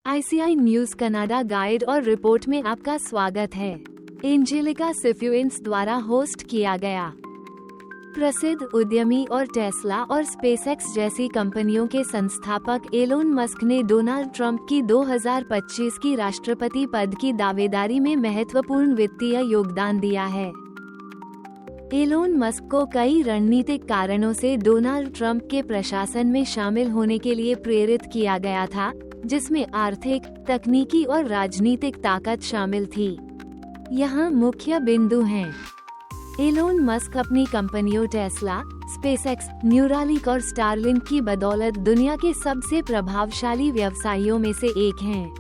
ICI news Canada guide और report में आपका स्वागत है। एंजेलिका सिफ्यूएंस द्वारा होस्ट किया गया। प्रसिद्ध उद्यमी और टेस्ला और स्पेसएक्स जैसी कंपनियों के संस्थापक एलोन मस्क ने डोनाल्ड ट्रंप की 2025 की राष्ट्रपति पद की दावेदारी में महत्वपूर्ण वित्तीय योगदान दिया है। एलोन मस्क को कई रणनीतिक कारणों से डोनाल्ड ट्रंप के प्रशासन में शामिल होने के लिए प्रेरित किया गया था, जिसमें आर्थिक, तकनीकी और राजनीतिक ताकत शामिल थी। यहाँ मुख्य बिंदु हैं। एलोन मस्क अपनी कंपनियों टेस्ला, स्पेसएक्स, न्यूरालिंक और स्टारलिंक की बदौलत दुनिया के सबसे प्रभावशाली व्यवसायियों में से एक हैं।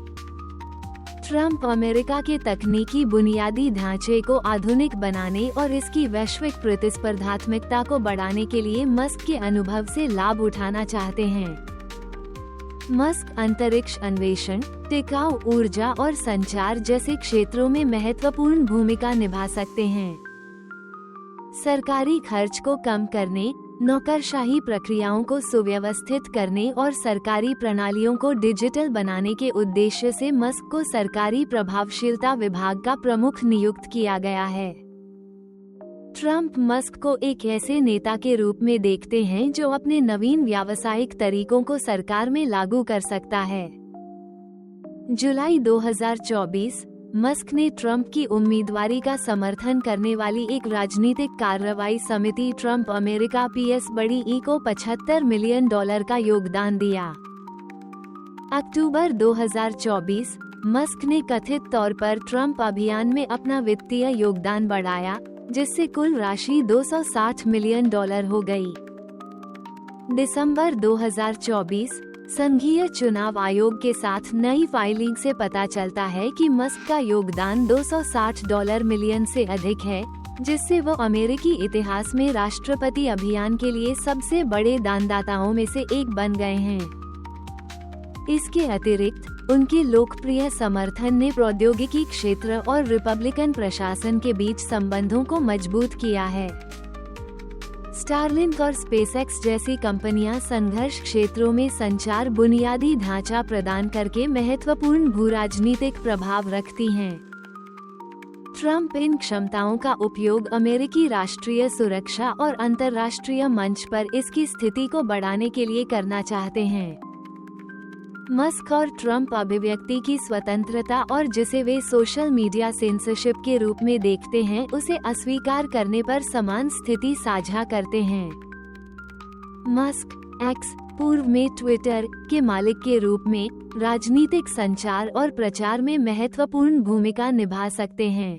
ट्रंप अमेरिका के तकनीकी बुनियादी ढांचे को आधुनिक बनाने और इसकी वैश्विक प्रतिस्पर्धात्मकता को बढ़ाने के लिए मस्क के अनुभव से लाभ उठाना चाहते हैं। मस्क अंतरिक्ष अन्वेषण, टिकाऊ ऊर्जा और संचार जैसे क्षेत्रों में महत्वपूर्ण भूमिका निभा सकते हैं। सरकारी खर्च को कम करने, नौकरशाही प्रक्रियाओं को सुव्यवस्थित करने और सरकारी प्रणालियों को डिजिटल बनाने के उद्देश्य से मस्क को सरकारी प्रभावशीलता विभाग का प्रमुख नियुक्त किया गया है। ट्रंप मस्क को एक ऐसे नेता के रूप में देखते हैं जो अपने नवीन व्यावसायिक तरीकों को सरकार में लागू कर सकता है। जुलाई 2024, मस्क ने ट्रंप की उम्मीदवारी का समर्थन करने वाली एक राजनीतिक कार्रवाई समिति ट्रंप अमेरिका PS बड़ी ई को $75 मिलियन का योगदान दिया। अक्टूबर 2024, मस्क ने कथित तौर पर ट्रंप अभियान में अपना वित्तीय योगदान बढ़ाया, जिससे कुल राशि $260 मिलियन हो गई। दिसंबर 2024, संघीय चुनाव आयोग के साथ नई फाइलिंग से पता चलता है कि मस्क का योगदान $260 मिलियन से अधिक है, जिससे वो अमेरिकी इतिहास में राष्ट्रपति अभियान के लिए सबसे बड़े दानदाताओं में से एक बन गए हैं। इसके अतिरिक्त उनके लोकप्रिय समर्थन ने प्रौद्योगिकी क्षेत्र और रिपब्लिकन प्रशासन के बीच संबंधों को मजबूत किया है। स्टारलिंक और स्पेसएक्स जैसी कंपनियां संघर्ष क्षेत्रों में संचार बुनियादी ढांचा प्रदान करके महत्वपूर्ण भूराजनीतिक प्रभाव रखती हैं। ट्रंप इन क्षमताओं का उपयोग अमेरिकी राष्ट्रीय सुरक्षा और अंतर्राष्ट्रीय मंच पर इसकी स्थिति को बढ़ाने के लिए करना चाहते हैं। मस्क और ट्रंप अभिव्यक्ति की स्वतंत्रता और जिसे वे सोशल मीडिया सेंसरशिप के रूप में देखते हैं, उसे अस्वीकार करने पर समान स्थिति साझा करते हैं। मस्क, एक्स, पूर्व में ट्विटर के मालिक के रूप में राजनीतिक संचार और प्रचार में महत्वपूर्ण भूमिका निभा सकते हैं।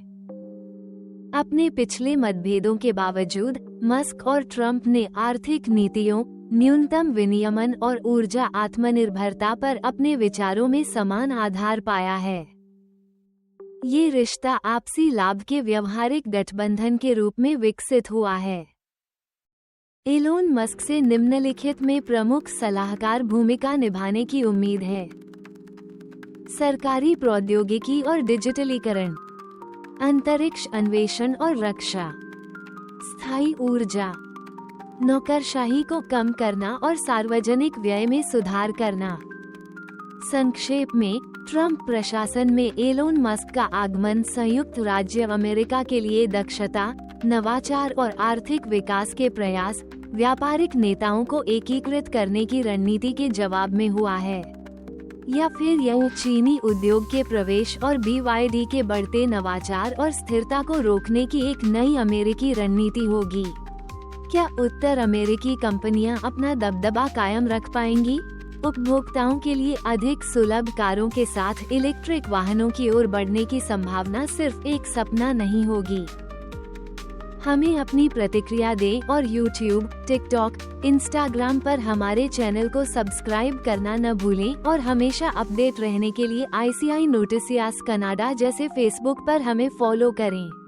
अपने पिछले मतभेदों के बावजूद मस्क और ट्रंप ने आर्थिक नीतियों, न्यूनतम विनियमन और ऊर्जा आत्मनिर्भरता पर अपने विचारों में समान आधार पाया है। ये रिश्ता आपसी लाभ के व्यवहारिक गठबंधन के रूप में विकसित हुआ है। एलोन मस्क से निम्नलिखित में प्रमुख सलाहकार भूमिका निभाने की उम्मीद है। सरकारी प्रौद्योगिकी और डिजिटलीकरण, अंतरिक्ष अन्वेषण और रक्षा, स्थायी ऊर्जा, नौकरशाही को कम करना और सार्वजनिक व्यय में सुधार करना। संक्षेप में, ट्रंप प्रशासन में एलोन मस्क का आगमन संयुक्त राज्य अमेरिका के लिए दक्षता, नवाचार और आर्थिक विकास के प्रयास, व्यापारिक नेताओं को एकीकृत करने की रणनीति के जवाब में हुआ है, या फिर यह चीनी उद्योग के प्रवेश और BYD के बढ़ते नवाचार और स्थिरता को रोकने की एक नई अमेरिकी रणनीति होगी। क्या उत्तर अमेरिकी कंपनियां अपना दबदबा कायम रख पाएंगी? उपभोक्ताओं के लिए अधिक सुलभ कारों के साथ इलेक्ट्रिक वाहनों की ओर बढ़ने की संभावना सिर्फ एक सपना नहीं होगी। हमें अपनी प्रतिक्रिया दें और YouTube, TikTok, Instagram पर हमारे चैनल को सब्सक्राइब करना न भूलें और हमेशा अपडेट रहने के लिए ICI नोटिसियास कनाडा जैसे Facebook पर हमें फॉलो करें।